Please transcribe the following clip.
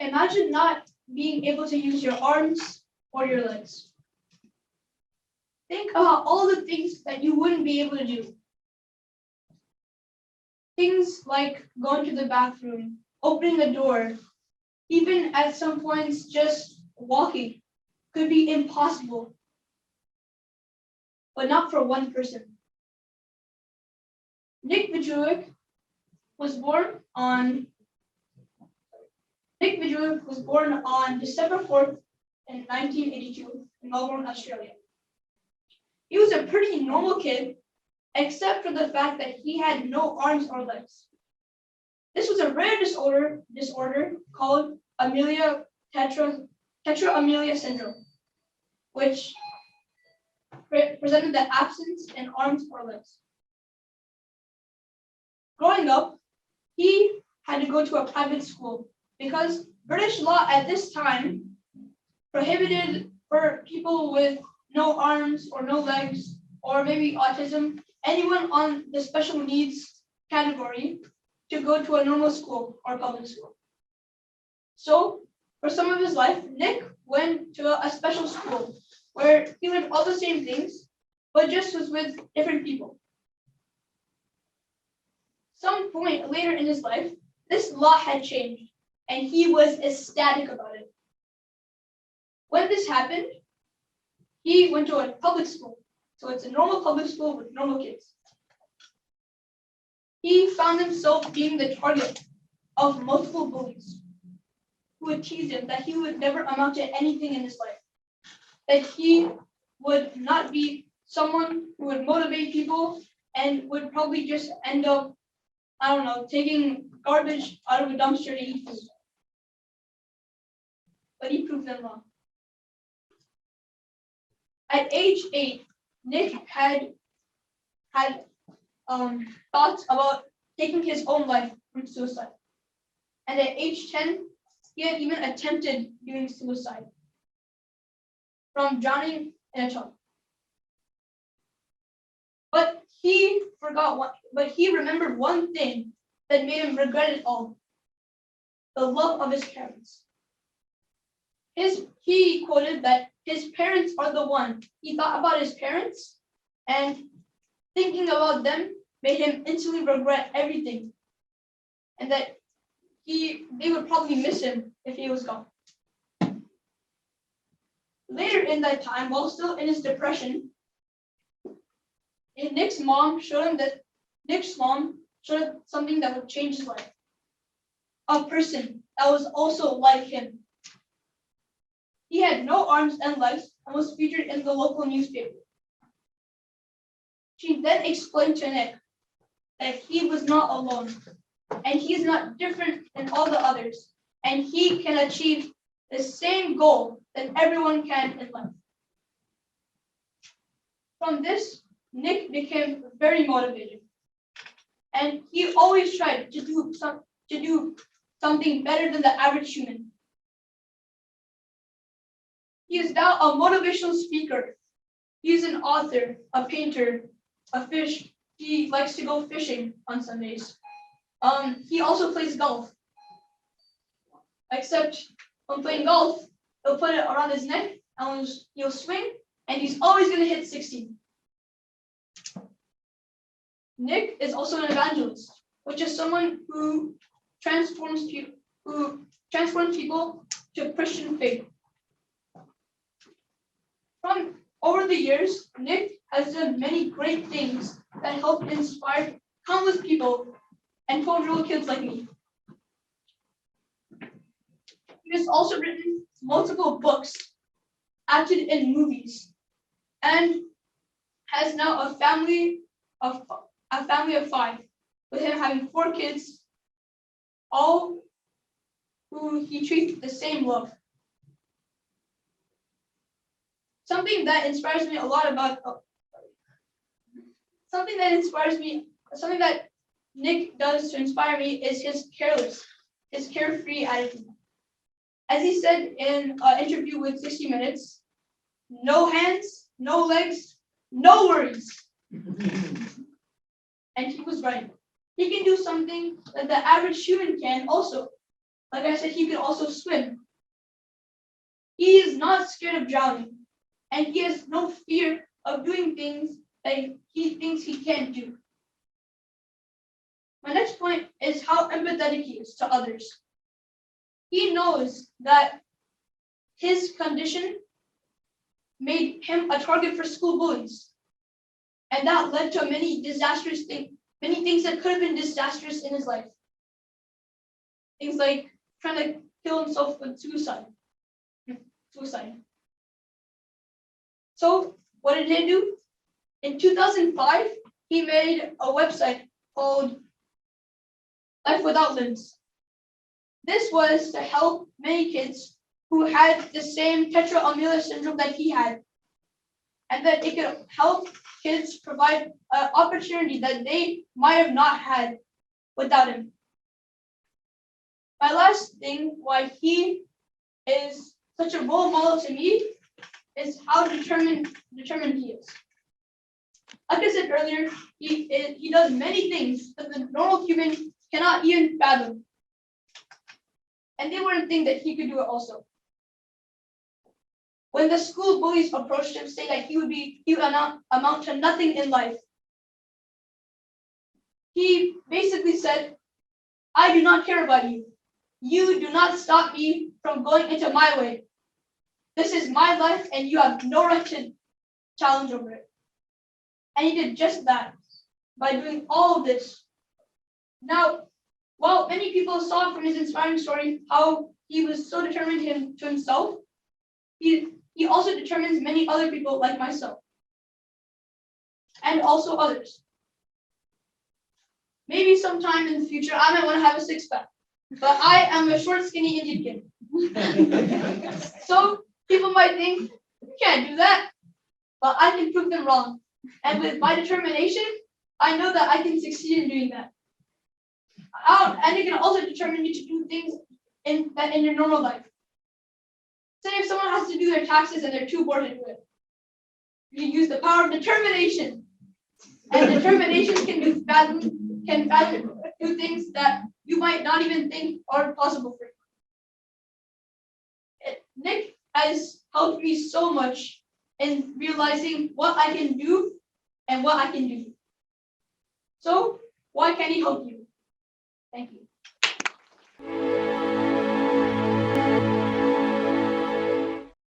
Imagine not being able to use your arms or your legs. Think about all the things that you wouldn't be able to do. Things like going to the bathroom, opening a door, even at some points just walking could be impossible. But not for one person. Nick Vujicic was born on December 4th in 1982 in Melbourne, Australia. He was a pretty normal kid, except for the fact that he had no arms or legs. This was a rare disorder called tetra-amelia syndrome, which presented the absence in arms or legs. Growing up, he had to go to a private school because British law at this time prohibited for people with no arms or no legs or maybe autism, anyone on the special needs category, to go to a normal school or public school. So for some of his life, Nick went to a special school where he learned all the same things, but just was with different people. Some point later in his life, this law had changed, and he was ecstatic about it. When this happened, he went to a public school. So it's a normal public school with normal kids. He found himself being the target of multiple bullies who would tease him that he would never amount to anything in his life, that he would not be someone who would motivate people and would probably just end up, taking garbage out of a dumpster to eat food. But he proved them wrong. At age 8, Nick had thoughts about taking his own life through suicide. And at age 10, he had even attempted doing suicide from drowning in a tub. But he remembered one thing that made him regret it all: the love of his parents. He quoted that his parents are the one. He thought about his parents, and thinking about them made him instantly regret everything, and that they would probably miss him if he was gone. Later in that time, while still in his depression, Nick's mom showed him something that would change his life. A person that was also like him. He had no arms and legs and was featured in the local newspaper. She then explained to Nick that he was not alone, and he's not different than all the others, and he can achieve the same goal that everyone can in life. From this, Nick became very motivated, and he always tried to do something better than the average human. He is now a motivational speaker. He is an author, a painter, a fish. He likes to go fishing on Sundays. He also plays golf. Except when playing golf, he'll put it around his neck and he'll swing, and he's always going to hit 16. Nick is also an evangelist, which is someone who transforms people to Christian faith. From over the years, Nick has done many great things that helped inspire countless people and 12-year-old kids like me. He has also written multiple books, acted in movies, and has now a family of 5, with him having 4 kids, all who he treats with the same love. Something that Nick does to inspire me is his carefree attitude. As he said in an interview with 60 Minutes, no hands, no legs, no worries. And he was right. He can do something that the average human can also, Like I said, he can also swim. He is not scared of drowning, and he has no fear of doing things that he thinks he can't do. My next point is how empathetic he is to others. He knows that his condition made him a target for school bullies, and that led to many disastrous things, many things that could have been disastrous in his life. Things like trying to kill himself with suicide. So what did he do? In 2005, he made a website called Life Without Limbs. This was to help many kids who had the same tetraamelia syndrome that he had, and that it could help kids provide an opportunity that they might have not had without him. My last thing why he is such a role model to me is how determined he is. Like I said earlier, he does many things that the normal human cannot even fathom. And they wouldn't think that he could do it also. When the school bullies approached him saying that he would amount to nothing in life, he basically said, I do not care about you. You do not stop me from going into my way. This is my life and you have no right to challenge over it. And he did just that by doing all of this. Now, while many people saw from his inspiring story how he was so determined to himself, he also determines many other people like myself and also others. Maybe sometime in the future I might want to have a six-pack, but I am a short, skinny Indian kid. So people might think, you can't do that, but I can prove them wrong. And with my determination, I know that I can succeed in doing that. And it can also determine you to do things in your normal life. Say if someone has to do their taxes and they're too bored to do it, you use the power of determination. And determination can do things that you might not even think are possible for you. Nick has helped me so much in realizing what I can do and what I can do. So why can't he help you? Thank you.